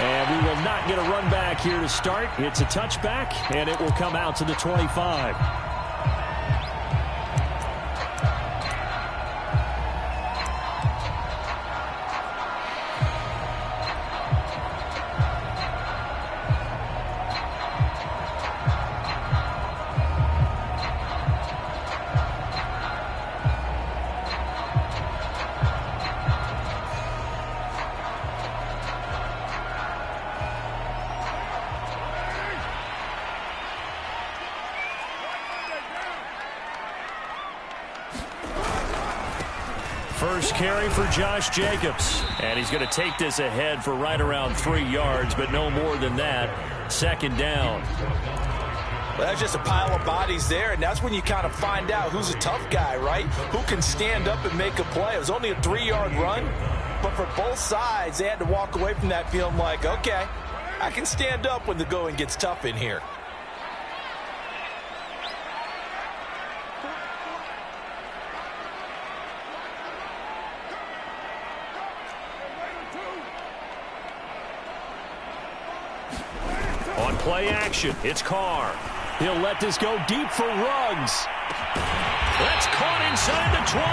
And we will not get a run back here to start. It's a touchback, and it will come out to the 25. First carry for Josh Jacobs. And he's going to take this ahead for right around 3 yards, but no more than that. Second down. Well, that's just a pile of bodies there, and that's when you kind of find out who's a tough guy, right? Who can stand up and make a play. It was only a 3-yard run, but for both sides, they had to walk away from that feeling like, okay, I can stand up when the going gets tough in here. On play action, it's Carr. He'll let this go deep for Ruggs. That's caught inside the 20.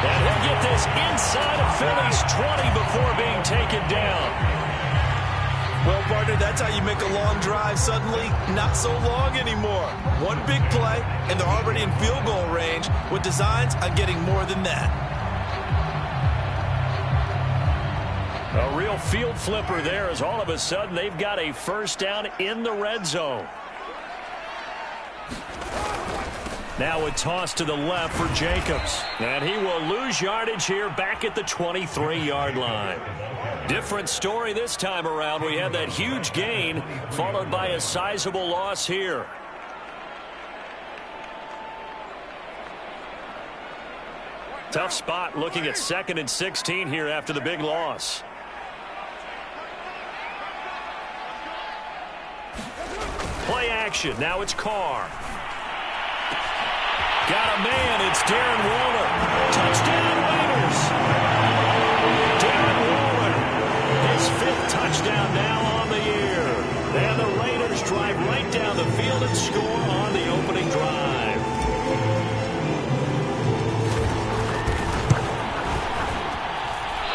And he'll get this inside of Philly's 20 before being taken down. Well, partner, that's how you make a long drive suddenly not so long anymore. One big play, and they're already in field goal range with designs on getting more than that. A real field flipper there as all of a sudden they've got a first down in the red zone. Now a toss to the left for Jacobs. And he will lose yardage here back at the 23-yard line. Different story this time around. We had that huge gain followed by a sizable loss here. Tough spot looking at 2nd and 16 here after the big loss. Play action. Now it's Carr. Got a man. It's Darren Waller. Touchdown, Raiders. Darren Waller. His 5th touchdown now on the year. And the Raiders drive right down the field and score on the opening drive.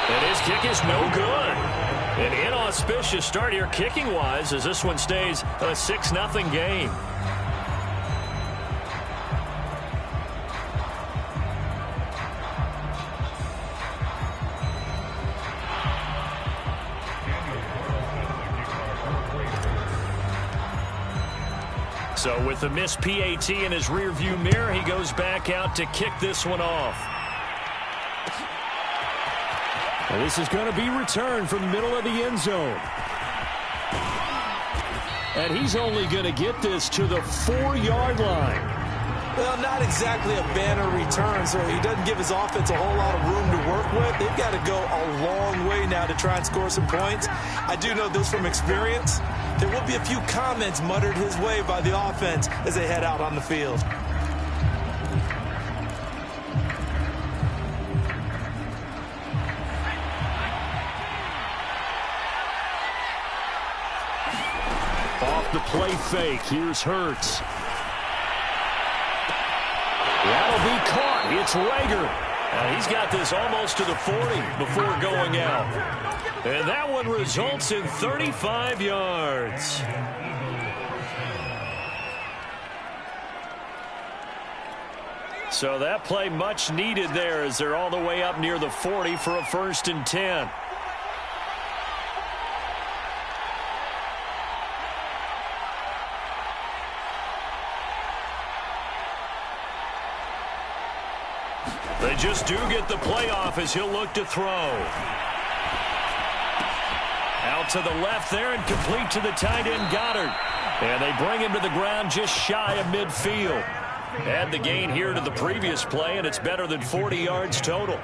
And his kick is no good. An inauspicious start here kicking-wise as this one stays a 6-0 game. So with the missed PAT in his rearview mirror, he goes back out to kick this one off. Well, this is going to be returned from the middle of the end zone. And he's only going to get this to the 4-yard line. Well, not exactly a banner return, so he doesn't give his offense a whole lot of room to work with. They've got to go a long way now to try and score some points. I do know this from experience. There will be a few comments muttered his way by the offense as they head out on the field. Off the play fake, here's Hurts. That'll be caught. It's Rager. He's got this almost to the 40 before going out. And that one results in 35 yards. So that play much needed there as they're all the way up near the 40 for a 1st and 10. They just do get the play off as he'll look to throw. Out to the left there and complete to the tight end Goddard. And they bring him to the ground just shy of midfield. Add the gain here to the previous play, and it's better than 40 yards total.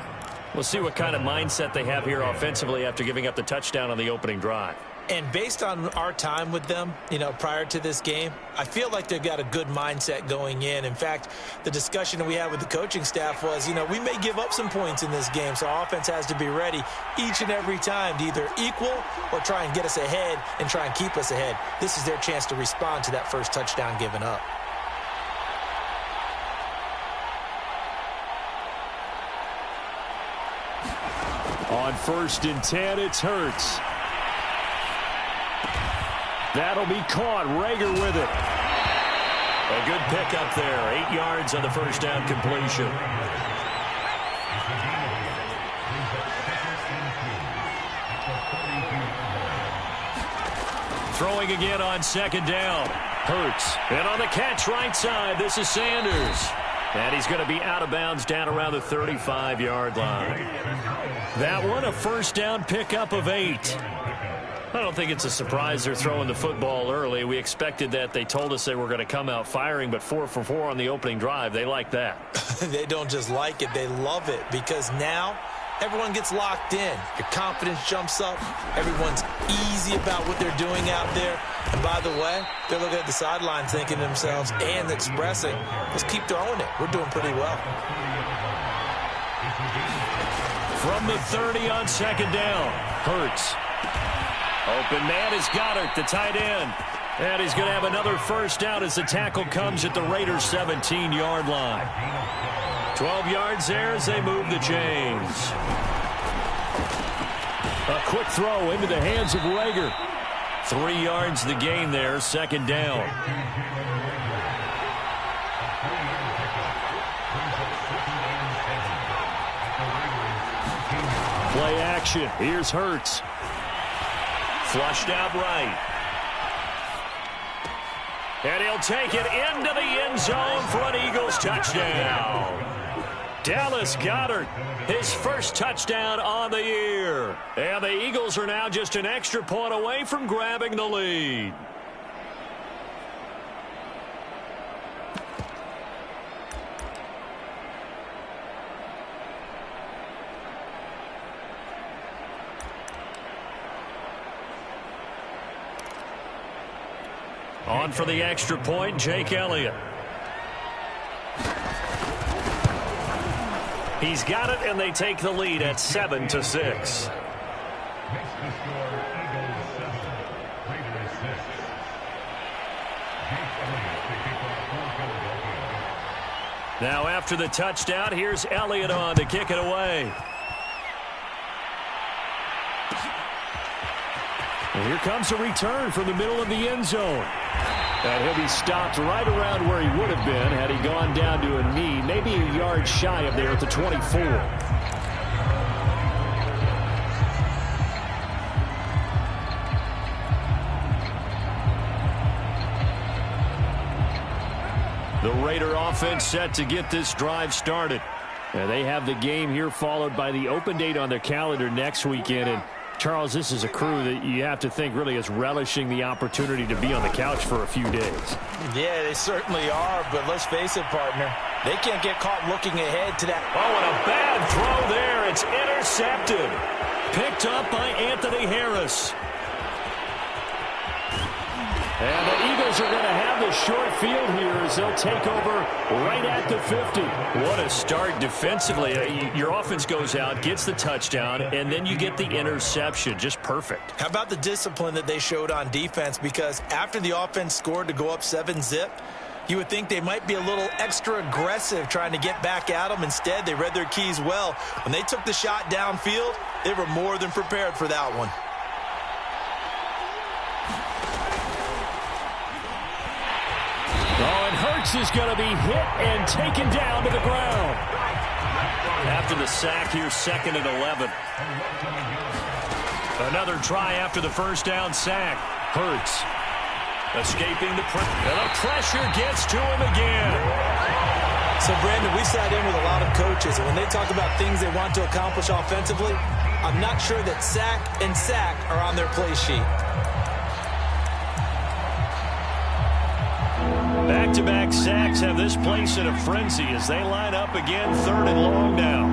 We'll see what kind of mindset they have here offensively after giving up the touchdown on the opening drive. And based on our time with them, prior to this game, I feel like they've got a good mindset going in. In fact, the discussion that we had with the coaching staff was, we may give up some points in this game, so our offense has to be ready each and every time to either equal or try and get us ahead and try and keep us ahead. This is their chance to respond to that first touchdown given up. On 1st and 10, it's Hurts. That'll be caught. Rager with it. A good pickup there. 8 yards on the first down completion. Throwing again on 2nd down. Hurts. And on the catch right side, this is Sanders. And he's going to be out of bounds down around the 35-yard line. That one, a first down pickup of 8. I don't think it's a surprise they're throwing the football early. We expected that. They told us they were going to come out firing, but 4 for 4 on the opening drive. They like that. They don't just like it. They love it because now everyone gets locked in. Your confidence jumps up. Everyone's easy about what they're doing out there. And by the way, they're looking at the sideline thinking to themselves and expressing, let's keep throwing it. We're doing pretty well. From the 30 on 2nd down, Hurts. Open man is Goddard, the tight end. And he's going to have another first down as the tackle comes at the Raiders' 17-yard line. 12 yards there as they move the chains. A quick throw into the hands of Rager. 3 yards the gain there, 2nd down. Play action. Here's Hurts. Flushed out right. And he'll take it into the end zone for an Eagles touchdown. Dallas Goedert, his first touchdown on the year. And the Eagles are now just an extra point away from grabbing the lead. On for the extra point, Jake Elliott. He's got it, and they take the lead at 7-6. Now after the touchdown, here's Elliott on to kick it away. And here comes a return from the middle of the end zone. And he'll be stopped right around where he would have been had he gone down to a knee, maybe a yard shy of there at the 24. The Raider offense set to get this drive started. And they have the game here followed by the open date on their calendar next weekend. And Charles, this is a crew that you have to think really is relishing the opportunity to be on the couch for a few days. Yeah, they certainly are, but let's face it, partner. They can't get caught looking ahead to that. Oh, and a bad throw there. It's intercepted. Picked up by Anthony Harris. And the Eagles are going to have the short field here as they'll take over right at the 50. What a start defensively. Your offense goes out, gets the touchdown, and then you get the interception. Just perfect. How about the discipline that they showed on defense? Because after the offense scored to go up 7-zip, you would think they might be a little extra aggressive trying to get back at them. Instead, they read their keys well. When they took the shot downfield, they were more than prepared for that one. Hurts is going to be hit and taken down to the ground. After the sack, here's 2nd and 11. Another try after the first down sack. Hurts escaping the pressure. And the pressure gets to him again. So, Brandon, we sat in with a lot of coaches, and when they talk about things they want to accomplish offensively, I'm not sure that sack and sack are on their play sheet. Back-to-back sacks have this place in a frenzy as they line up again, 3rd and long now.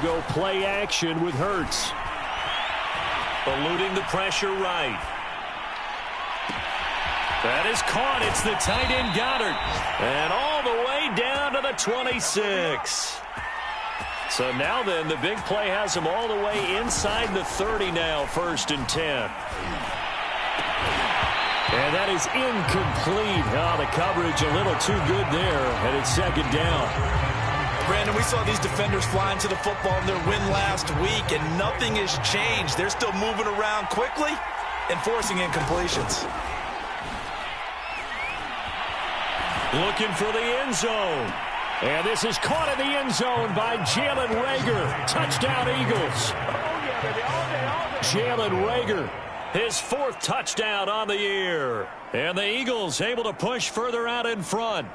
go play action with Hurts. Eluding the pressure right. That is caught. It's the tight end Goddard. And all the way down to the 26. So now then, the big play has him all the way inside the 30 now, 1st and 10. And that is incomplete. Oh, the coverage a little too good there, and it's 2nd down. Brandon, we saw these defenders flying to the football in their win last week, and nothing has changed. They're still moving around quickly and forcing incompletions. Looking for the end zone. And this is caught in the end zone by Jalen Reagor. Touchdown, Eagles. Jalen Reagor, his 4th touchdown on the year. And the Eagles able to push further out in front.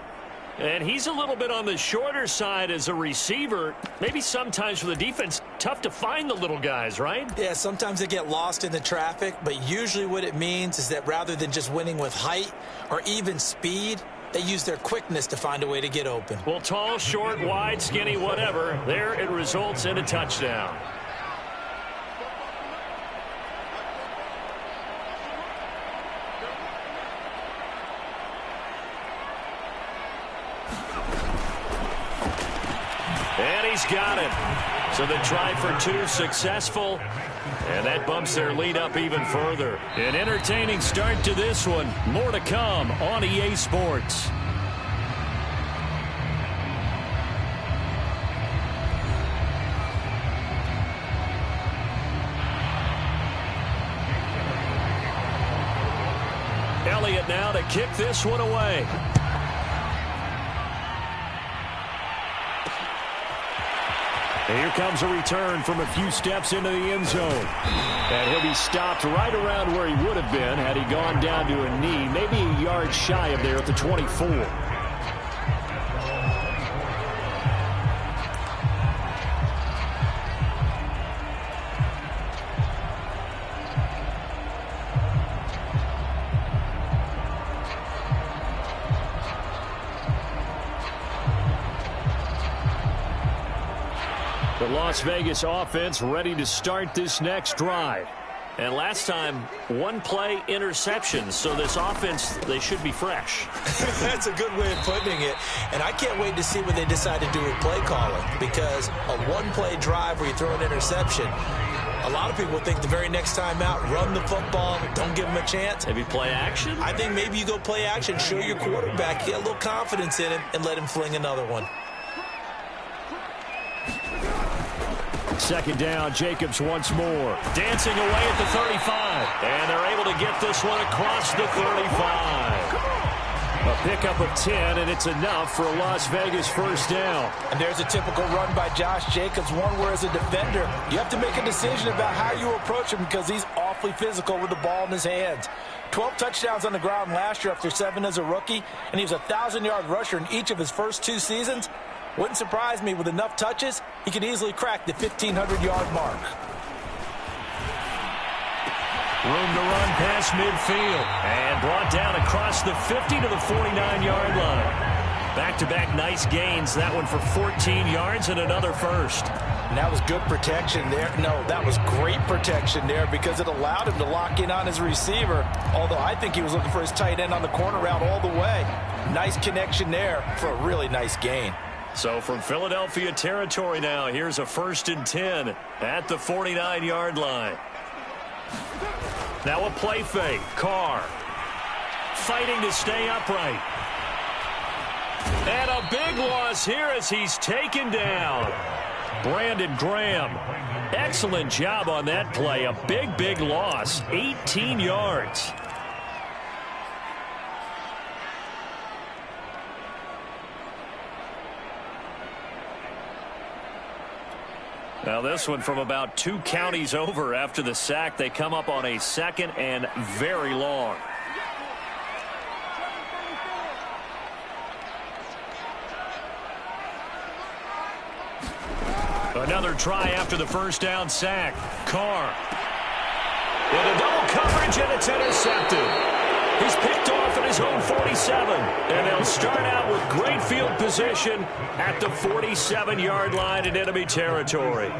And he's a little bit on the shorter side as a receiver. Maybe sometimes for the defense, tough to find the little guys, right? Yeah, sometimes they get lost in the traffic, but usually what it means is that rather than just winning with height or even speed, they use their quickness to find a way to get open. Well, tall, short, wide, skinny, whatever, there it results in a touchdown. And he's got it. So the try for 2 successful. And that bumps their lead up even further. An entertaining start to this one. More to come on EA Sports. Elliott now to kick this one away. And here comes a return from a few steps into the end zone. And he'll be stopped right around where he would have been had he gone down to a knee, maybe a yard shy of there at the 24. The Las Vegas offense ready to start this next drive. And last time, 1 play interception. So this offense, they should be fresh. That's a good way of putting it. And I can't wait to see what they decide to do with play calling. Because a 1-play drive where you throw an interception, a lot of people think the very next time out, run the football, don't give them a chance. Maybe play action? I think maybe you go play action, show your quarterback, get a little confidence in him, and let him fling another one. 2nd down, Jacobs once more. Dancing away at the 35. And they're able to get this one across the 35. A pickup of 10, and it's enough for a Las Vegas 1st down. And there's a typical run by Josh Jacobs, one where as a defender, you have to make a decision about how you approach him because he's awfully physical with the ball in his hands. 12 touchdowns on the ground last year after 7 as a rookie, and he was a 1,000-yard rusher in each of his first 2 seasons. Wouldn't surprise me with enough touches, he could easily crack the 1,500-yard mark. Room to run past midfield. And brought down across the 50 to the 49-yard line. Back-to-back nice gains. That one for 14 yards and another first. And that was good protection there. No, that was great protection there because it allowed him to lock in on his receiver. Although I think he was looking for his tight end on the corner route all the way. Nice connection there for a really nice gain. So from Philadelphia territory now, here's a 1st and 10 at the 49-yard line. Now a play fake. Carr fighting to stay upright. And a big loss here as he's taken down. Brandon Graham. Excellent job on that play. A big, big loss. 18 yards. Now this one from about 2 counties over after the sack. They come up on a 2nd and very long. Another try after the 1st down sack. Carr. With a double coverage, and it's intercepted. He's picked off at his own 46. 7. And they'll start out with great field position at the 47-yard line in enemy territory.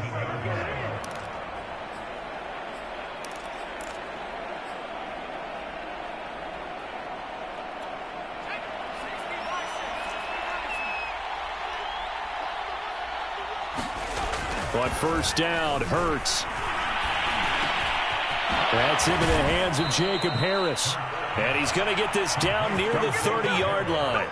On first down, Hurts. That's into the hands of Jacob Harris. And he's going to get this down near the 30-yard line.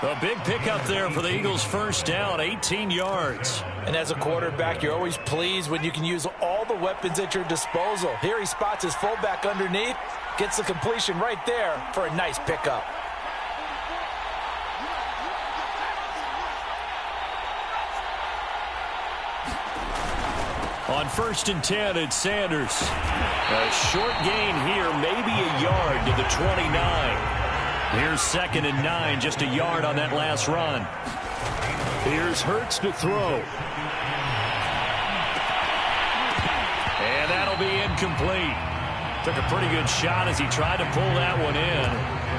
A big pickup there for the Eagles' first down, 18 yards. And as a quarterback, you're always pleased when you can use all the weapons at your disposal. Here he spots his fullback underneath, gets the completion right there for a nice pickup. On first and 10, it's Sanders. A short gain here, maybe a yard to the 29. Here's second and 9, just a yard on that last run. Here's Hurts to throw. And that'll be incomplete. Took a pretty good shot as he tried to pull that one in.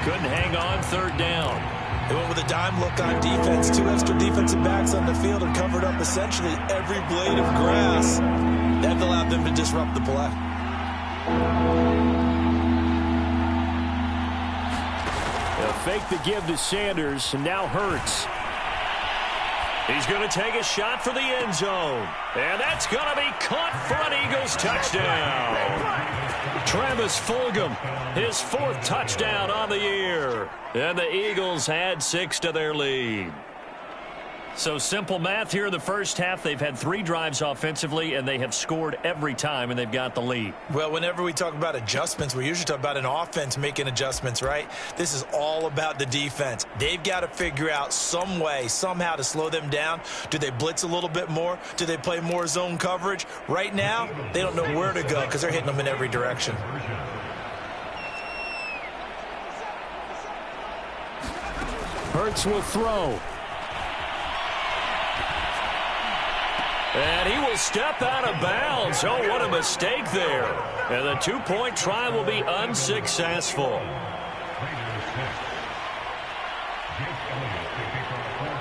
Couldn't hang on, third down. They went with a dime look on defense. 2 extra defensive backs on the field and covered up essentially every blade of grass. That allowed them to disrupt the play. They'll fake the give to Sanders, and now Hurts. He's going to take a shot for the end zone. And that's going to be caught for an Eagles touchdown. Travis Fulgham, his 4th touchdown on the year. And the Eagles add 6 to their lead. So simple math here in the first half. They've had 3 drives offensively, and they have scored every time, and they've got the lead. Well, whenever we talk about adjustments, we usually talk about an offense making adjustments, right? This is all about the defense. They've got to figure out some way, somehow to slow them down. Do they blitz a little bit more? Do they play more zone coverage? Right now, they don't know where to go because they're hitting them in every direction. Hurts will throw. And he will step out of bounds. Oh, what a mistake there. And the 2-point try will be unsuccessful.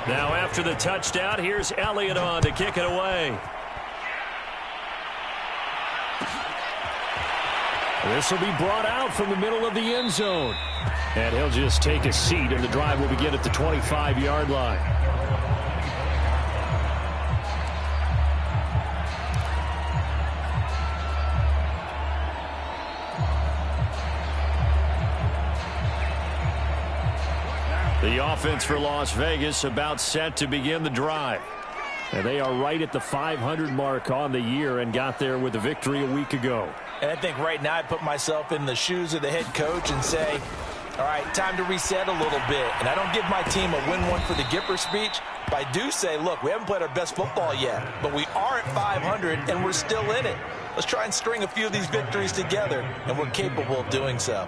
Now after the touchdown, here's Elliott on to kick it away. This will be brought out from the middle of the end zone. And he'll just take a seat, and the drive will begin at the 25-yard line. The offense for Las Vegas about set to begin the drive. And they are right at the 500 mark on the year and got there with a victory a week ago. And I think right now I put myself in the shoes of the head coach and say, all right, time to reset a little bit. And I don't give my team a win one for the Gipper speech, but I do say, look, we haven't played our best football yet, but we are at 500 and we're still in it. Let's try and string a few of these victories together, and we're capable of doing so.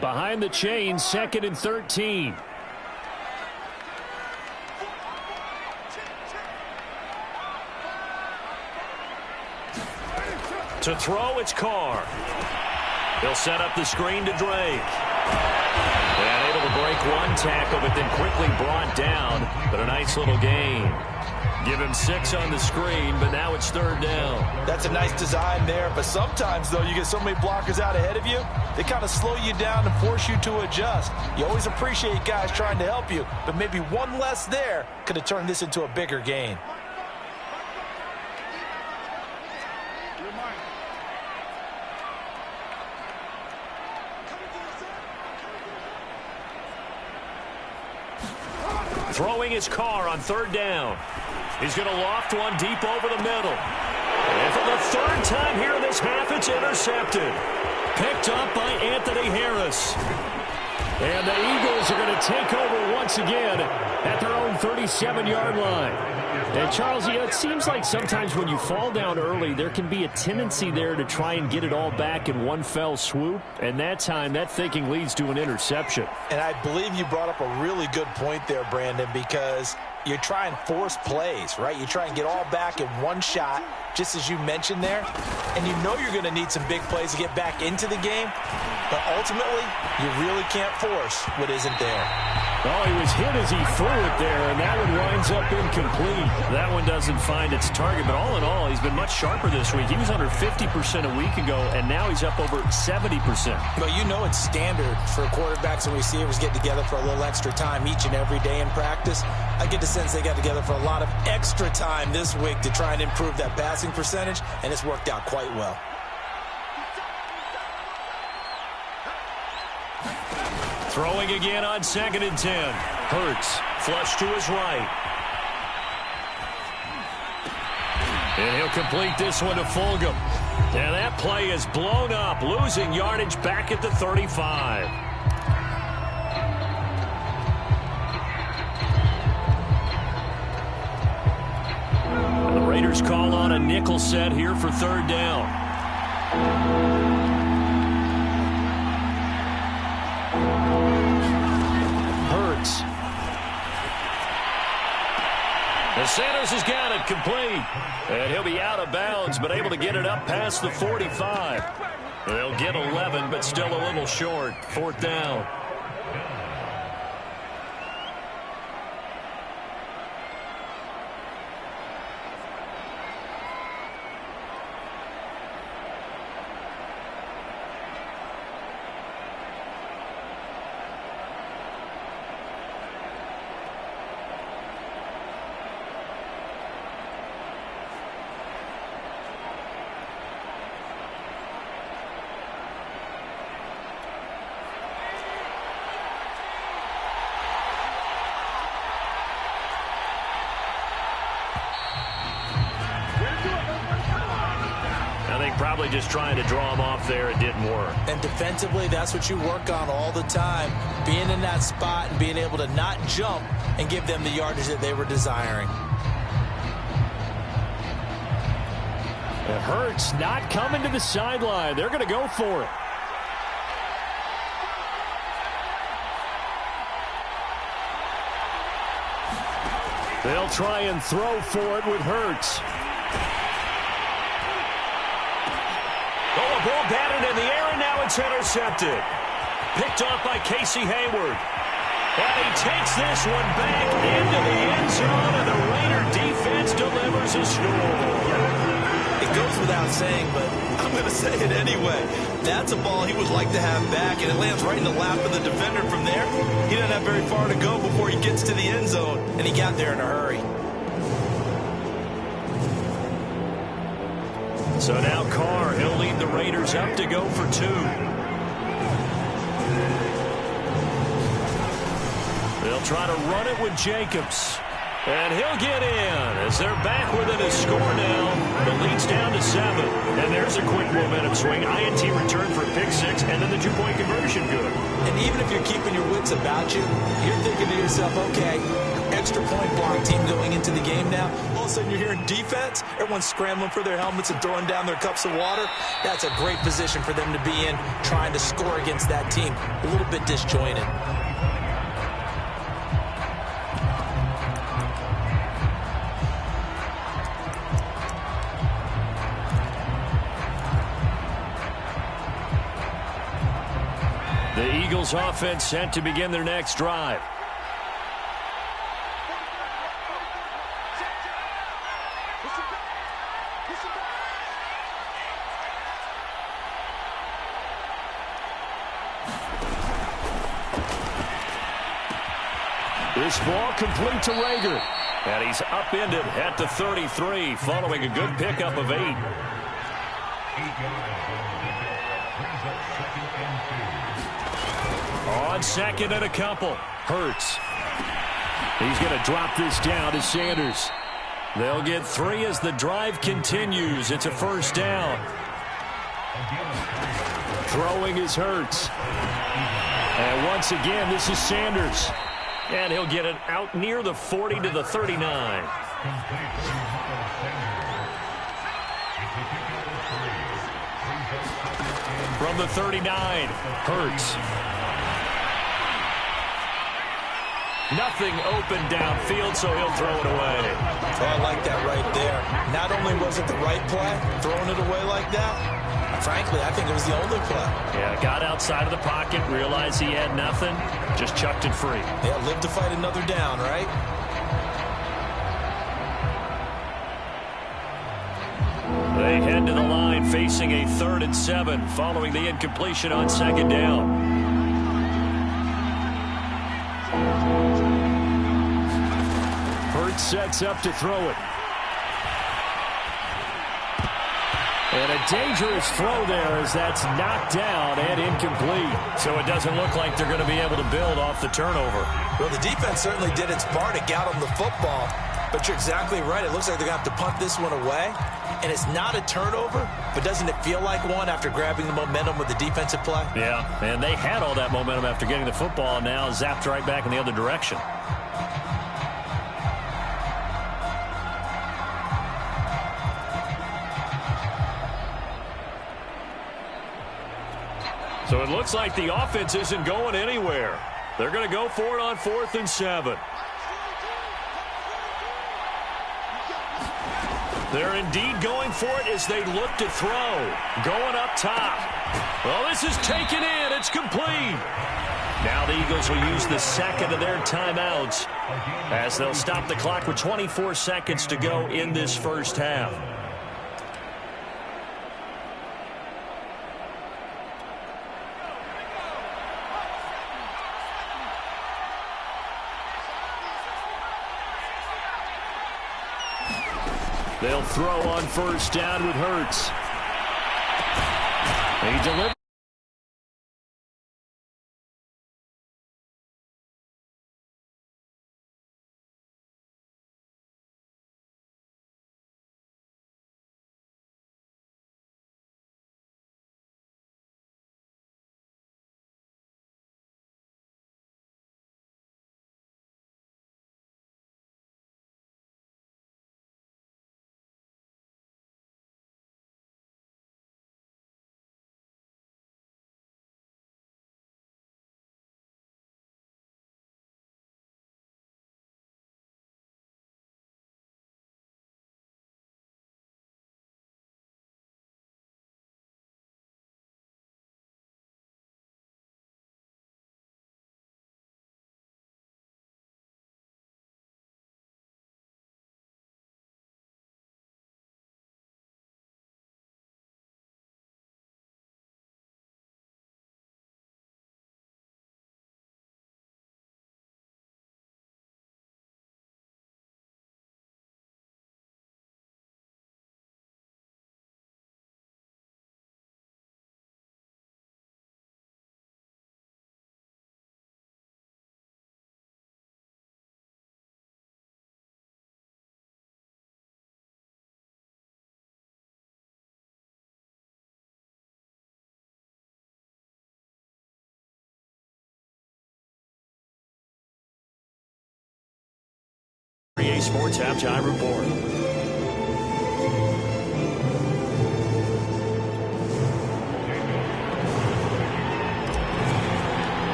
Behind the chains, 2nd and 13. To throw, it's Carr. He'll set up the screen to Drake. And able to break one tackle, but then quickly brought down. But a nice little gain. Give him 6 on the screen, but now it's 3rd down. That's a nice design there, but sometimes, though, you get so many blockers out ahead of you, they kind of slow you down and force you to adjust. You always appreciate guys trying to help you, but maybe one less there could have turned this into a bigger gain. Throwing his Carr on 3rd down. He's going to loft one deep over the middle. And for the 3rd time here in this half, it's intercepted. Picked up by Anthony Harris. And the Eagles are going to take over once again at their own 37-yard line. And, Charles, it seems like sometimes when you fall down early, there can be a tendency there to try and get it all back in one fell swoop. And that time, that thinking leads to an interception. And I believe you brought up a really good point there, Brandon, because you try and force plays, right? You try and get all back in one shot, just as you mentioned there. And you know you're going to need some big plays to get back into the game. But ultimately, you really can't force what isn't there. Oh, he was hit as he threw it there, and that one winds up incomplete. That one doesn't find its target, but all in all, he's been much sharper this week. He was under 50% a week ago, and now he's up over 70%. But you know it's standard for quarterbacks and receivers get together for a little extra time each and every day in practice. I get the sense they got together for a lot of extra time this week to try and improve that passing percentage, and it's worked out quite well. Throwing again on 2nd and 10. Hurts, flush to his right. And he'll complete this one to Fulgham. And that play is blown up, losing yardage back at the 35. And the Raiders call on a nickel set here for 3rd down. And Sanders has got it complete. And he'll be out of bounds, but able to get it up past the 45. They'll get 11, but still a little short. 4th down. Probably just trying to draw him off there. It didn't work. And defensively, that's what you work on all the time. Being in that spot and being able to not jump and give them the yardage that they were desiring. It hurts not coming to the sideline. They're going to go for it. They'll try and throw for it with Hurts. Ball batted in the air, and now it's intercepted. Picked off by Casey Hayward. And he takes this one back into the end zone, and the Raider defense delivers a score. It goes without saying, but I'm going to say it anyway. That's a ball he would like to have back, and it lands right in the lap of the defender from there. He doesn't have very far to go before he gets to the end zone, and he got there in a hurry. So now Carr, he'll lead the Raiders up to go for 2. They'll try to run it with Jacobs. And he'll get in as they're back within a score now. The lead's down to 7. And there's a quick momentum swing. INT return for a pick 6, and then the 2-point conversion good. And even if you're keeping your wits about you, you're thinking to yourself, okay, extra point block team going into the game now. All of a sudden you're hearing defense. Everyone's scrambling for their helmets and throwing down their cups of water. That's a great position for them to be in, trying to score against that team. A little bit disjointed. The Eagles offense set to begin their next drive. This ball complete to Rager. And he's upended at the 33 following a good pickup of 8. On 2nd and a couple. Hurts. He's going to drop this down to Sanders. They'll get 3 as the drive continues. It's a 1st down. Throwing is Hurts. And once again, this is Sanders. And he'll get it out near the 40 to the 39. From the 39, Hurts. Nothing open downfield, so he'll throw it away. Oh, I like that right there. Not only was it the right play, throwing it away like that, frankly, I think it was the only play. Yeah, got outside of the pocket, realized he had nothing, just chucked it free. Yeah, live to fight another down, right? They head to the line facing a 3rd and 7 following the incompletion on 2nd down. Hurts sets up to throw it. And a dangerous throw there as that's knocked down and incomplete. So it doesn't look like they're going to be able to build off the turnover. Well, the defense certainly did its part to get them the football. But you're exactly right. It looks like they're going to have to punt this one away. And it's not a turnover, but doesn't it feel like one after grabbing the momentum with the defensive play? Yeah, and they had all that momentum after getting the football, and now zapped right back in the other direction. So it looks like the offense isn't going anywhere. They're going to go for it on 4th and 7. They're indeed going for it as they look to throw. Going up top. Well, this is taken in. It's complete. Now the Eagles will use the second of their timeouts as they'll stop the clock with 24 seconds to go in this first half. They'll throw on 1st down with Hurts. He delivers. EA Sports Halftime Report.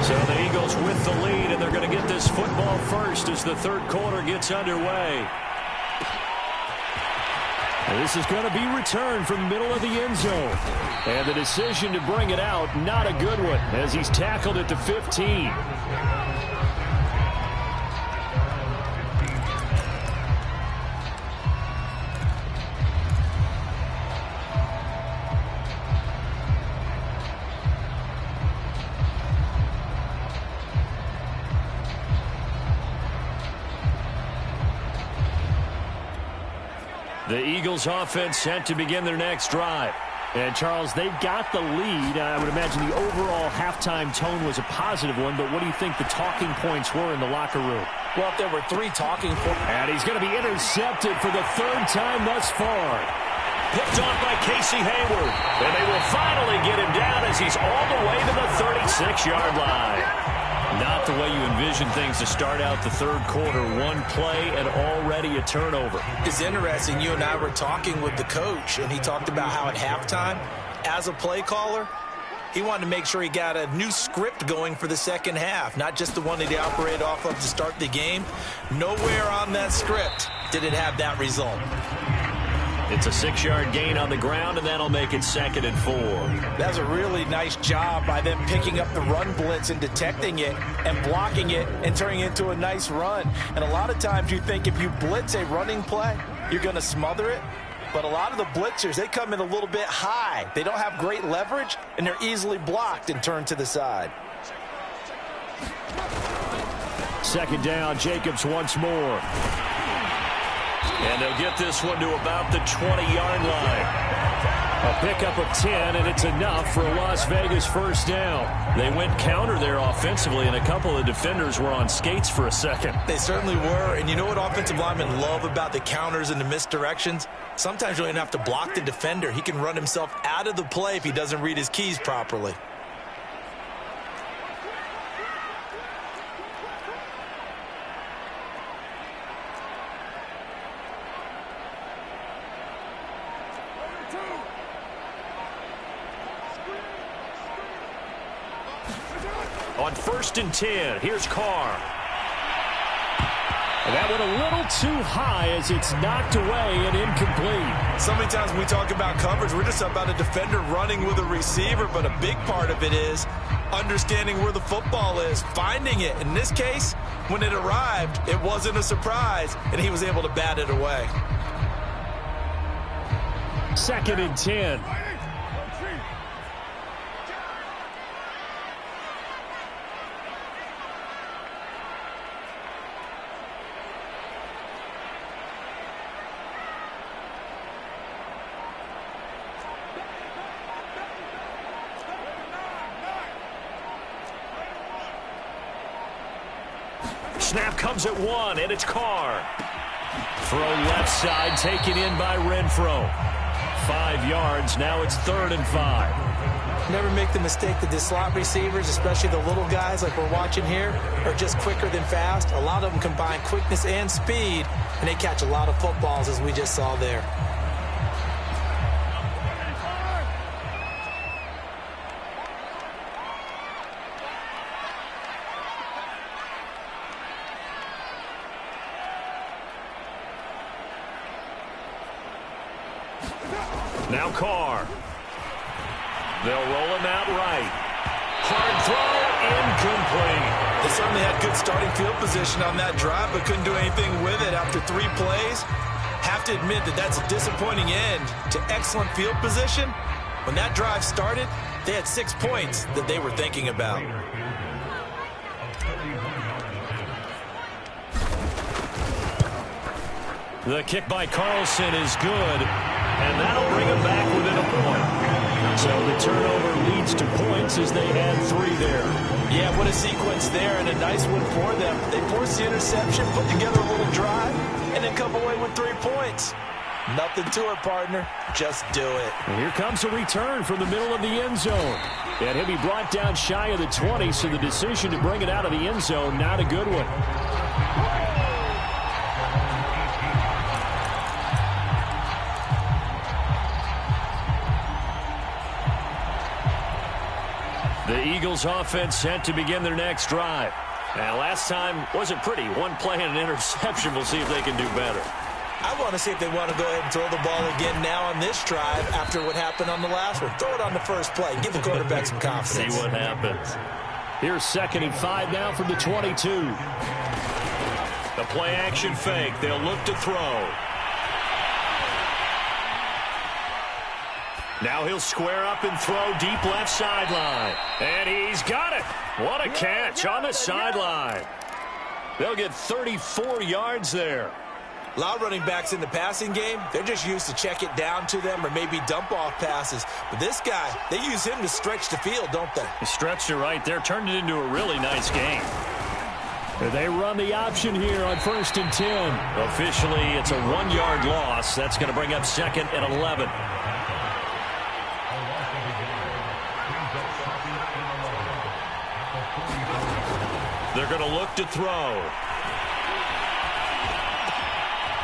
So the Eagles with the lead, and they're going to get this football first as the 3rd quarter gets underway. And this is going to be returned from middle of the end zone. And the decision to bring it out, not a good one, as he's tackled at the 15. The Eagles offense set to begin their next drive. And, Charles, they've got the lead. I would imagine the overall halftime tone was a positive one, but what do you think the talking points were in the locker room? Well, if there were 3 talking points. And he's going to be intercepted for the 3rd time thus far. Picked off by Casey Hayward. And they will finally get him down as he's all the way to the 36-yard line. Not the way you envision things to start out the third quarter. One play and already a turnover. It's interesting. You and I were talking with the coach, and he talked about how at halftime, as a play caller, he wanted to make sure he got a new script going for the second half, not just the one that he operated off of to start the game. Nowhere on that script did it have that result. It's a 6-yard gain on the ground, and that'll make it 2nd and 4. That's a really nice job by them picking up the run blitz and detecting it and blocking it and turning it into a nice run. And a lot of times you think if you blitz a running play, you're going to smother it. But a lot of the blitzers, they come in a little bit high. They don't have great leverage, and they're easily blocked and turned to the side. 2nd down, Jacobs once more. And they'll get this one to about the 20-yard line. A pickup of 10, and it's enough for a Las Vegas first down. They went counter there offensively, and a couple of defenders were on skates for a second. They certainly were, and you know what offensive linemen love about the counters and the misdirections? Sometimes you don't even have to block the defender. He can run himself out of the play if he doesn't read his keys properly. On 1st and 10, here's Carr. And that went a little too high as it's knocked away and incomplete. So many times when we talk about coverage, we're just about a defender running with a receiver, but a big part of it is understanding where the football is, finding it. In this case, when it arrived, it wasn't a surprise, and he was able to bat it away. 2nd and 10. Snap comes at 1, and it's Carr. Throw left side, taken in by Renfro. 5 yards, now it's 3rd and 5. Never make the mistake that the slot receivers, especially the little guys like we're watching here, are just quicker than fast. A lot of them combine quickness and speed, and they catch a lot of footballs, as we just saw there. Now Carr. They'll roll him out right. Hard throw, incomplete. They certainly had good starting field position on that drive, but couldn't do anything with it after 3 plays. Have to admit that that's a disappointing end to excellent field position. When that drive started, they had 6 points that they were thinking about. The kick by Carlson is good, and that'll bring him back within a point. So the turnover leads to points as they had 3 there. Yeah, what a sequence there, and a nice one for them. They forced the interception, put together a little drive, and then come away with 3 points. Nothing to it, partner. Just do it. And here comes a return from the middle of the end zone. And he'll be brought down shy of the 20, so the decision to bring it out of the end zone, not a good one. The Eagles offense set to begin their next drive. Now, last time wasn't pretty. 1 play and an interception. We'll see if they can do better. I want to see if they want to go ahead and throw the ball again now on this drive after what happened on the last one. Throw it on the first play. Give the quarterback some confidence. See what happens. Here's 2nd and 5 now from the 22. The play action fake. They'll look to throw. Now he'll square up and throw deep left sideline. And he's got it. What a catch on the sideline. They'll get 34 yards there. A lot of running backs in the passing game, they're just used to check it down to them or maybe dump off passes. But this guy, they use him to stretch the field, don't they? He stretched it right there, turned it into a really nice game. They run the option here on 1st and 10. Officially, it's a 1-yard loss. That's going to bring up 2nd and 11. They're going to look to throw.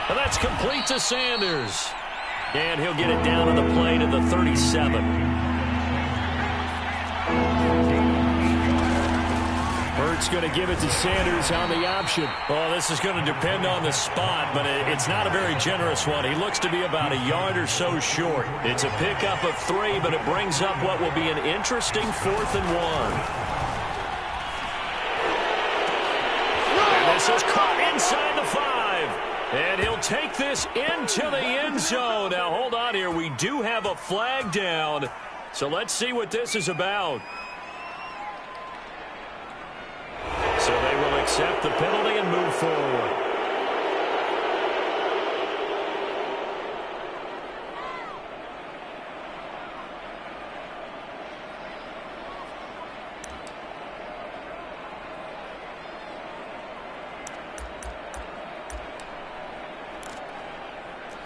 And that's complete to Sanders. And he'll get it down on the play to the 37. Hurts going to give it to Sanders on the option. Well, this is going to depend on the spot, but it's not a very generous one. He looks to be about a yard or so short. It's a pickup of 3, but it brings up what will be an interesting 4th and 1. And this is caught inside the 5. And he'll take this into the end zone. Now, hold on here. We do have a flag down. So let's see what this is about. So they will accept the penalty and move forward.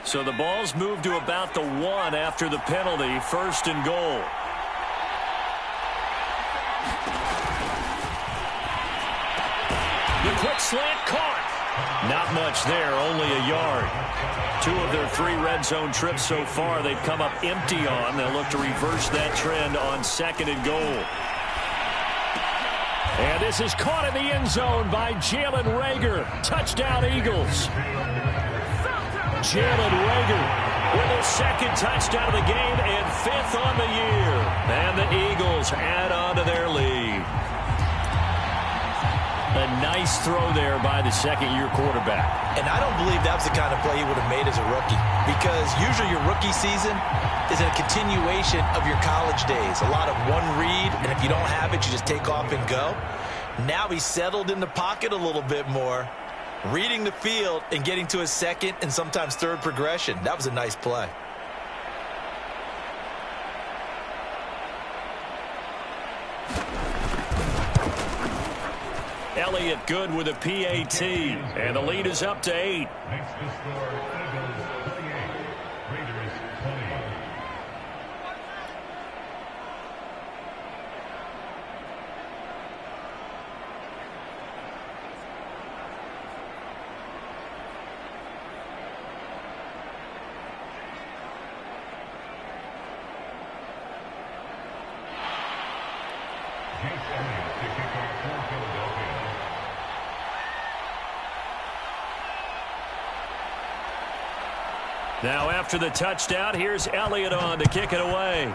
So the ball's moved to about the 1 after the penalty. 1st and goal. The quick slant caught. Not much there, only a yard. 2 of their 3 red zone trips so far they've come up empty on. They'll look to reverse that trend on 2nd and goal. And this is caught in the end zone by Jalen Reagor. Touchdown, Eagles. Jalen Reagor with his 2nd touchdown of the game and 5th on the year. And the Eagles add on to their lead. A nice throw there by the 2nd-year quarterback. And I don't believe that was the kind of play he would have made as a rookie, because usually your rookie season is a continuation of your college days. A lot of one read, and if you don't have it, you just take off and go. Now he's settled in the pocket a little bit more, reading the field and getting to his 2nd and sometimes 3rd progression. That was a nice play. Elliott good with a PAT, and the lead is up to 8. Next to score, Eagles 38, Raiders 20. Chase Elliott to kick off for Philadelphia. Now after the touchdown, here's Elliott on to kick it away.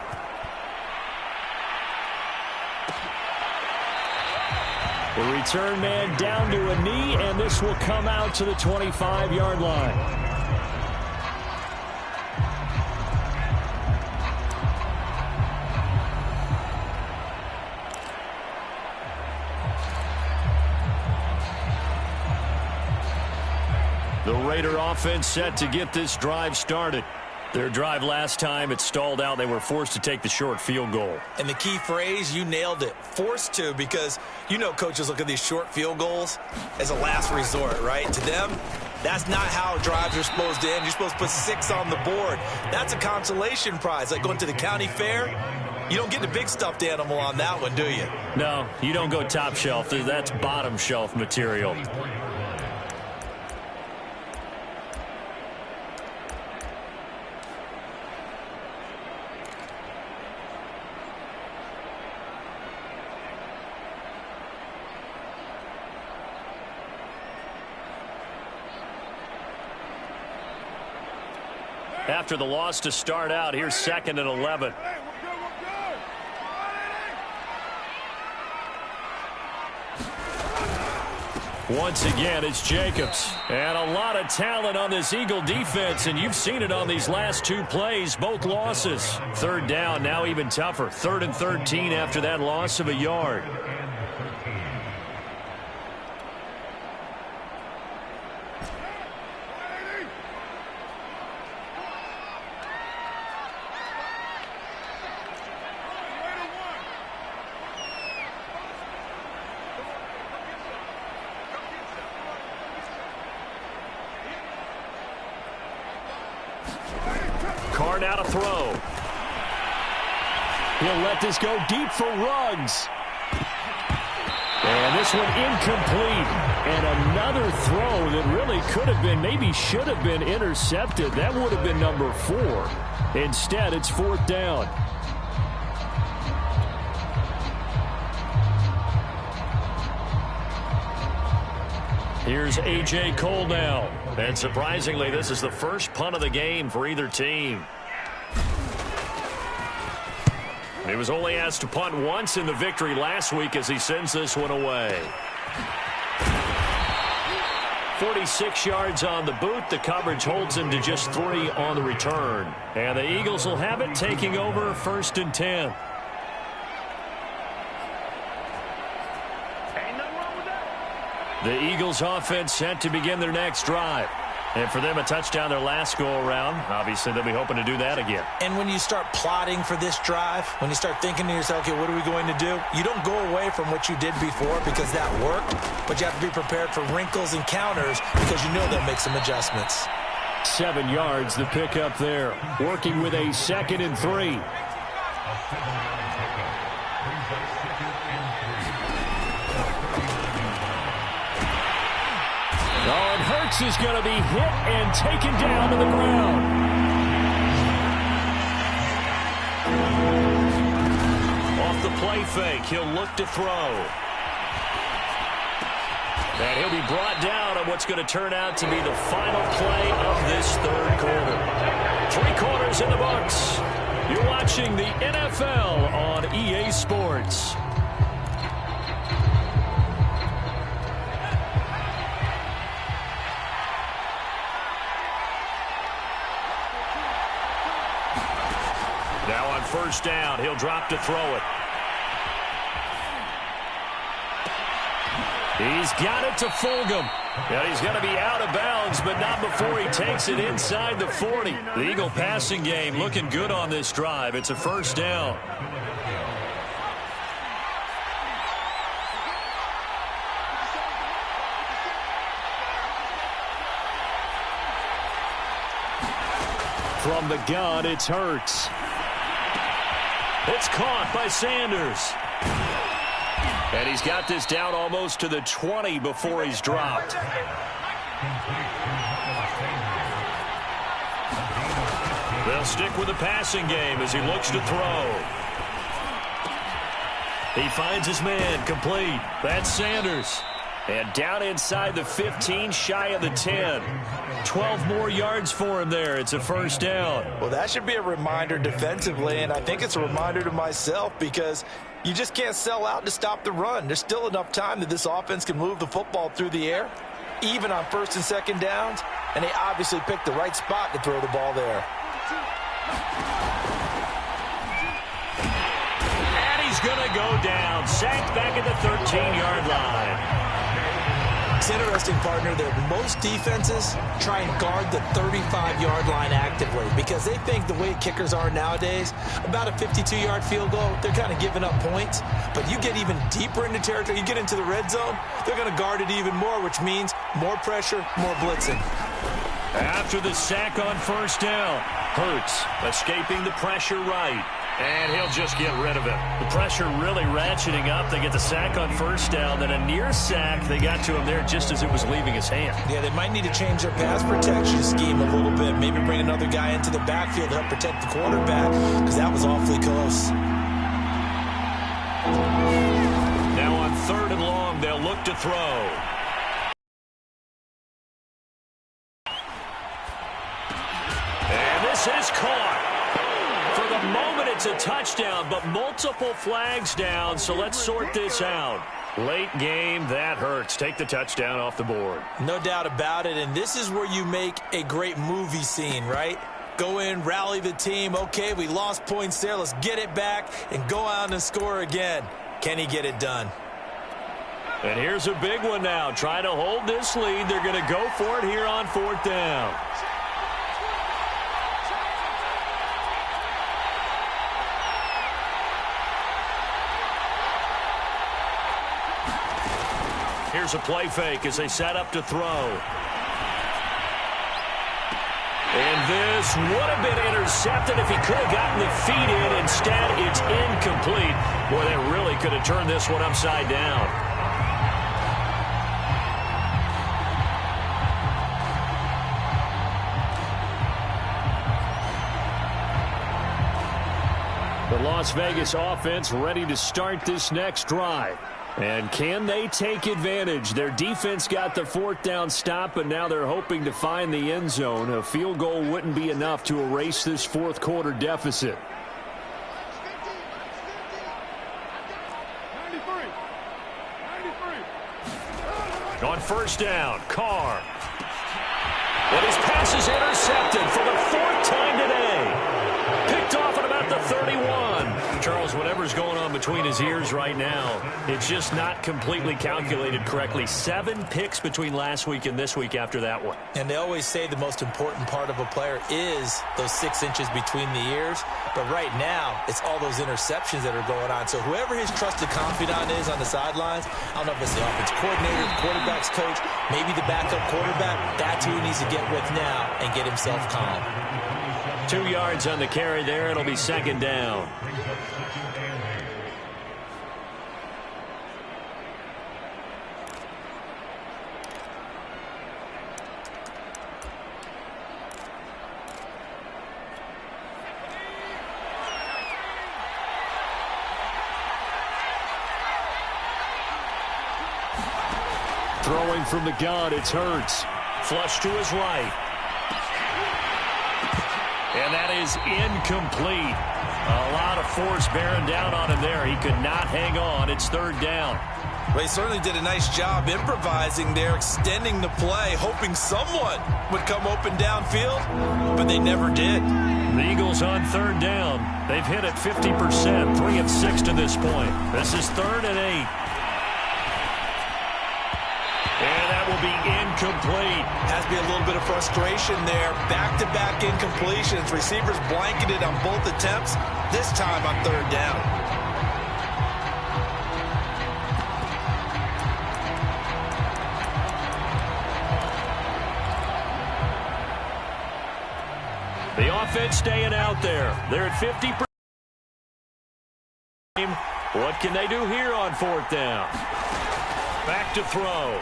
The return man down to a knee, and this will come out to the 25-yard line. The Raider offense set to get this drive started. Their drive last time, it stalled out. They were forced to take the short field goal. And the key phrase, you nailed it, forced to, because you know coaches look at these short field goals as a last resort, right? To them, that's not how drives are supposed to end. You're supposed to put 6 on the board. That's a consolation prize, like going to the county fair. You don't get the big stuffed animal on that one, do you? No, you don't go top shelf. That's bottom shelf material. After the loss to start out, here's 2nd and 11. Once again, it's Jacobs. And a lot of talent on this Eagle defense, and you've seen it on these last 2 plays, both losses. 3rd down, now even tougher. 3rd and 13 after that loss of a yard. Carr now to throw. He'll let this go deep for Ruggs. And this one incomplete. And another throw that really could have been, maybe should have been intercepted. That would have been number 4. Instead, it's 4th down. Here's A.J. Cole now. And surprisingly, this is the first punt of the game for either team. He was only asked to punt once in the victory last week as he sends this one away. 46 yards on the boot. The coverage holds him to just 3 on the return. And the Eagles will have it, taking over 1st and 10. The Eagles offense set to begin their next drive. And for them, a touchdown their last go-around. Obviously, they'll be hoping to do that again. And when you start plotting for this drive, when you start thinking to yourself, okay, what are we going to do? You don't go away from what you did before because that worked, but you have to be prepared for wrinkles and counters because you know they'll make some adjustments. 7 yards, the pickup there. Working with a 2nd and 3. Oh, and Hurts is going to be hit and taken down to the ground. Off the play fake, he'll look to throw. And he'll be brought down on what's going to turn out to be the final play of this 3rd quarter. 3 quarters in the books. You're watching the NFL on EA Sports. Now on 1st down, he'll drop to throw it. He's got it to Fulgham. And he's going to be out of bounds, but not before he takes it inside the 40. The Eagle passing game looking good on this drive. It's a 1st down. From the gun, it's Hurts. It's caught by Sanders. And he's got this down almost to the 20 before he's dropped. They'll stick with the passing game as he looks to throw. He finds his man, complete. That's Sanders. And down inside the 15, shy of the 10. 12 more yards for him there. It's a 1st down. Well, that should be a reminder defensively, and I think it's a reminder to myself because you just can't sell out to stop the run. There's still enough time that this offense can move the football through the air, even on 1st and 2nd downs, and they obviously picked the right spot to throw the ball there. And he's going to go down. Sacked back at the 13-yard line. It's interesting, partner, that most defenses try and guard the 35-yard line actively because they think the way kickers are nowadays, about a 52-yard field goal, they're kind of giving up points. But you get even deeper into territory, you get into the red zone, they're going to guard it even more, which means more pressure, more blitzing. After the sack on 1st down, Hurts escaping the pressure right. And he'll just get rid of it. The pressure really ratcheting up. They get the sack on 1st down. Then a near sack. They got to him there just as it was leaving his hand. Yeah, they might need to change their pass protection scheme a little bit. Maybe bring another guy into the backfield to help protect the quarterback because that was awfully close. Now on 3rd and long, they'll look to throw. And this is caught. For the moment, it's a touchdown, but multiple flags down, so let's sort this out. Late game, that hurts. Take the touchdown off the board. No doubt about it, and this is where you make a great movie scene, right? Go in, rally the team. Okay, we lost points there. Let's get it back and go out and score again. Can he get it done? And here's a big one now. Trying to hold this lead. They're going to go for it here on 4th down. Here's a play fake as they set up to throw. And This would have been intercepted if he could have gotten the feet in. Instead, it's incomplete. Boy, they really could have turned this one upside down. The Las Vegas offense ready to start this next drive. And can they take advantage? Their defense got the fourth down stop, but now they're hoping to find the end zone. A field goal wouldn't be enough to erase this fourth quarter deficit. 93. On first down, Carr. And his pass is intercepted for the fourth time today. Picked off at about the 31. Charles, whatever's going on between his ears right now, it's just not completely calculated correctly. 7 picks between last week and this week after that one. And they always say the most important part of a player is those 6 inches between the ears. But right now, it's all those interceptions that are going on. So whoever his trusted confidant is on the sidelines, I don't know if it's the offense coordinator, the quarterback's coach, maybe the backup quarterback, that's who he needs to get with now and get himself calm. 2 yards on the carry there. It'll be second down. Throwing from the gun, it's Hurts. Flush to his right. And that is incomplete. A lot of force bearing down on him there. He could not hang on. It's third down. Well, he certainly did a nice job improvising there, extending the play, hoping someone would come open downfield, but they never did. The Eagles on third down. They've hit it 50%, 3 of 6 to this point. This is 3rd and 8. And that will be incomplete. Has to be a little bit of frustration there. Back-to-back incompletions. Receivers blanketed on both attempts, this time on third down. The offense staying out there. They're at 50%. What can they do here on fourth down? Back to throw.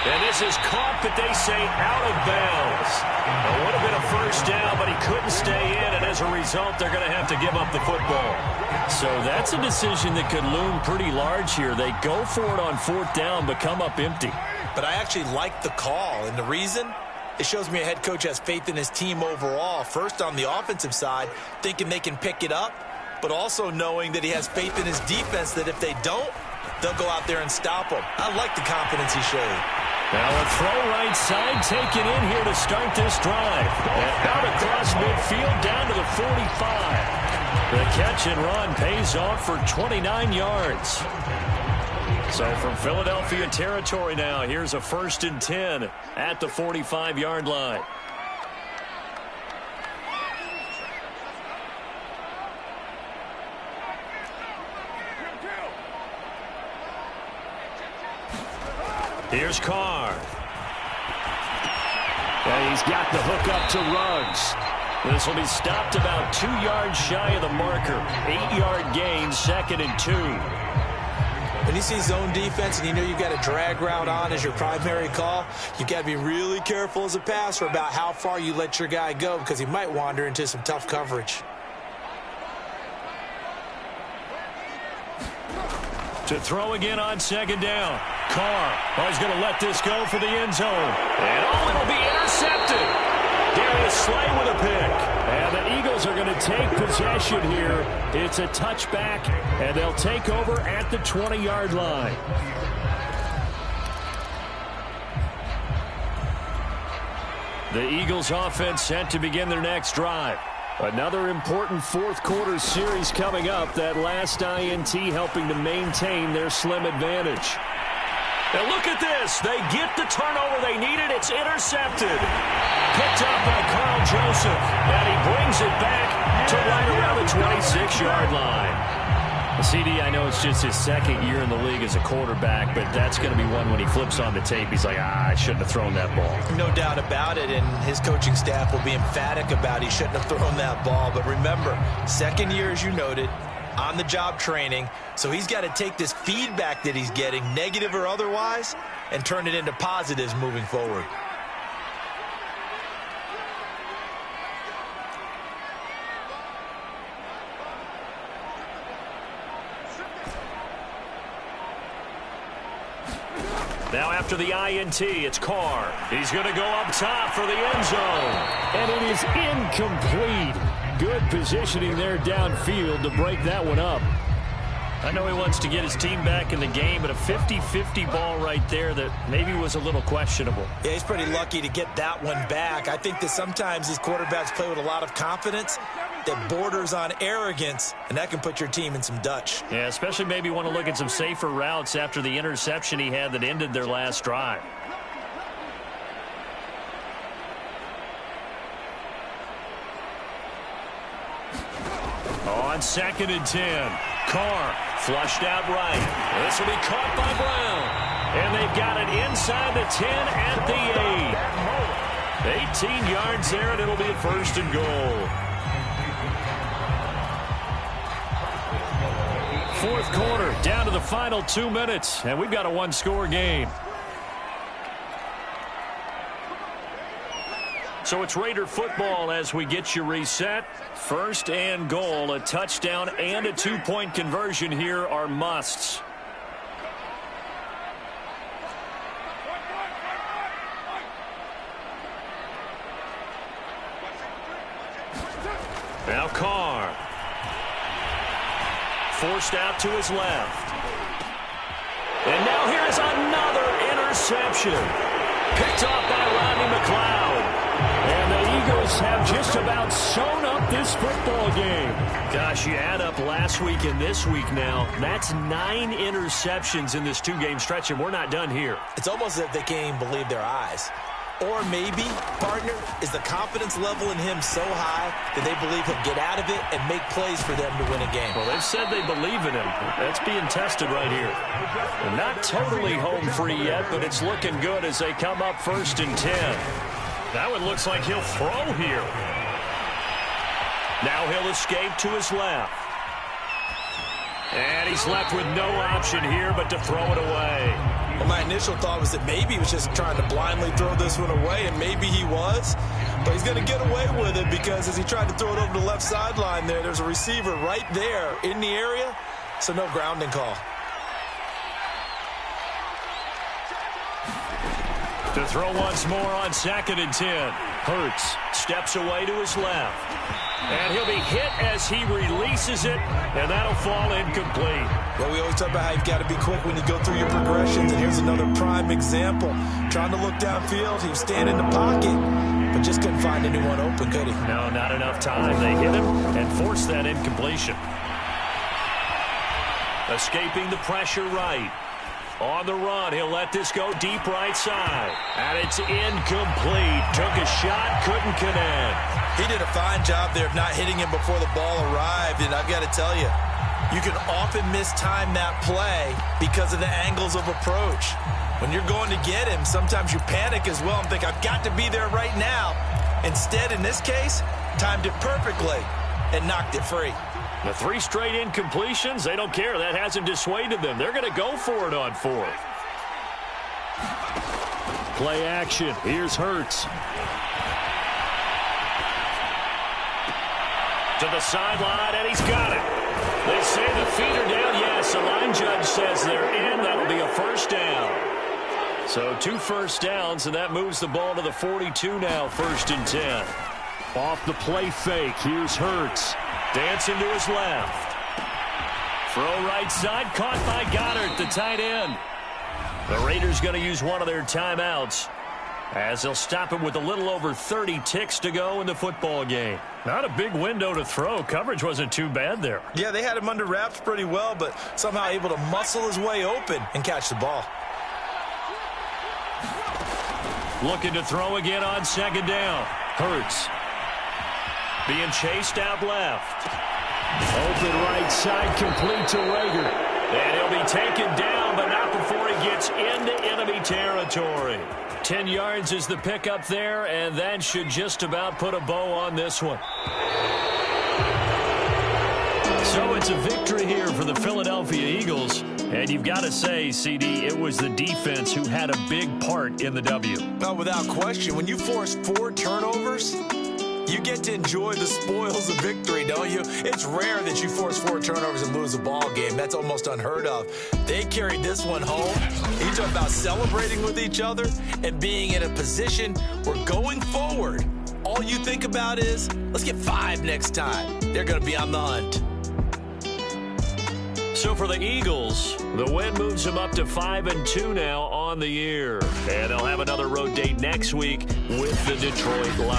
And this is caught, but they say out of bounds. It would have been a first down, but he couldn't stay in, and as a result, they're going to have to give up the football. So that's a decision that could loom pretty large here. They go for it on fourth down, but come up empty. But I actually like the call, and the reason? It shows me a head coach has faith in his team overall. First, on the offensive side, thinking they can pick it up, but also knowing that he has faith in his defense that if they don't, they'll go out there and stop them. I like the confidence he showed. Now a throw right side taken in here to start this drive. And out across midfield down to the 45. The catch and run pays off for 29 yards. So from Philadelphia territory now, here's a 1st and 10 at the 45-yard line. Here's Carr. And he's got the hook up to Ruggs. This will be stopped about 2 yards shy of the marker. 8-yard gain, 2nd and 2. When you see zone defense and you know you've got a drag route on as your primary call, you've got to be really careful as a passer about how far you let your guy go because he might wander into some tough coverage. To throw again on 2nd down. Carr, he's going to let this go for the end zone. And it'll be intercepted. Darius Slay with a pick. And the Eagles are going to take possession here. It's a touchback, and they'll take over at the 20-yard line. The Eagles offense set to begin their next drive. Another important fourth quarter series coming up. That last INT helping to maintain their slim advantage. And look at this. They get the turnover they needed. It's intercepted. Picked up by Carl Joseph. And he brings it back to right around the 26-yard line. CD, I know it's just his second year in the league as a quarterback, but that's going to be one when he flips on the tape. He's like, I shouldn't have thrown that ball. No doubt about it, and his coaching staff will be emphatic about he shouldn't have thrown that ball. But remember, second year, as you noted, on-the-job training, so he's got to take this feedback that he's getting, negative or otherwise, and turn it into positives moving forward. Now after the INT, it's Carr. He's going to go up top for the end zone. And it is incomplete. Good positioning there downfield to break that one up. I know he wants to get his team back in the game, but a 50-50 ball right there that maybe was a little questionable. Yeah, he's pretty lucky to get that one back. I think that sometimes these quarterbacks play with a lot of confidence that borders on arrogance, and that can put your team in some Dutch. Yeah, especially maybe want to look at some safer routes after the interception he had that ended their last drive. On 2nd and 10, Carr flushed out right. This will be caught by Brown. And they've got it inside the 10 at the 8. 18 yards there, and it'll be a 1st and goal. 4th quarter, down to the final 2 minutes, and we've got a one-score game. So it's Raider football as we get you reset. 1st and goal, a touchdown and a 2-point conversion here are musts. Now Carr. Forced out to his left. And now here's another interception. Picked off by Rodney McLeod. And the Eagles have just about sewn up this football game. Gosh, you add up last week and this week now, that's 9 interceptions in this 2-game stretch, and we're not done here. It's almost as if they can't even believe their eyes. Or maybe, partner, is the confidence level in him so high that they believe he'll get out of it and make plays for them to win a game. Well, they've said they believe in him. That's being tested right here. They're not totally home free yet, but it's looking good as they come up 1st and 10. That one looks like he'll throw here. Now he'll escape to his left. And he's left with no option here but to throw it away. Well, my initial thought was that maybe he was just trying to blindly throw this one away, and maybe he was. But he's going to get away with it because as he tried to throw it over the left sideline there's a receiver right there in the area, so no grounding call. To throw once more on 2nd and 10. Hurts steps away to his left. And he'll be hit as he releases it, and that'll fall incomplete. Well, we always talk about how you've got to be quick when you go through your progressions, and here's another prime example. Trying to look downfield, he was standing in the pocket, but just couldn't find anyone open, could he? No, not enough time. They hit him and forced that incompletion. Escaping the pressure right. On the run, he'll let this go deep right side. And it's incomplete. Took a shot, couldn't connect. He did a fine job there of not hitting him before the ball arrived, and I've got to tell you, you can often mistime that play because of the angles of approach. When you're going to get him, sometimes you panic as well and think, I've got to be there right now. Instead, in this case, timed it perfectly and knocked it free. The 3 straight incompletions, they don't care. That hasn't dissuaded them. They're going to go for it on 4th. Play action. Here's Hurts. To the sideline, and he's got it. They say the feet are down. Yes, the line judge says they're in. That'll be a 1st down. So 2 first downs, and that moves the ball to the 42 now, 1st and 10. Off the play fake, here's Hurts. Dancing to his left. Throw right side, caught by Goddard, the tight end. The Raiders going to use one of their timeouts as they'll stop him with a little over 30 ticks to go in the football game. Not a big window to throw. Coverage wasn't too bad there. Yeah, they had him under wraps pretty well, but somehow able to muscle his way open and catch the ball. Looking to throw again on 2nd down. Hurts. Being chased out left. Open right side, complete to Rager. And he'll be taken down, but not before he gets into enemy territory. 10 yards is the pickup there, and that should just about put a bow on this one. So it's a victory here for the Philadelphia Eagles. And you've got to say, CD, it was the defense who had a big part in the W. No, without question. When you force 4 turnovers, you get to enjoy the spoils of victory, don't you? It's rare that you force 4 turnovers and lose a ball game. That's almost unheard of. They carried this one home. You talk about celebrating with each other and being in a position where going forward, all you think about is, let's get 5 next time. They're going to be on the hunt. So for the Eagles, the win moves them up to 5-2 now on the year. And they'll have another road date next week with the Detroit Lions.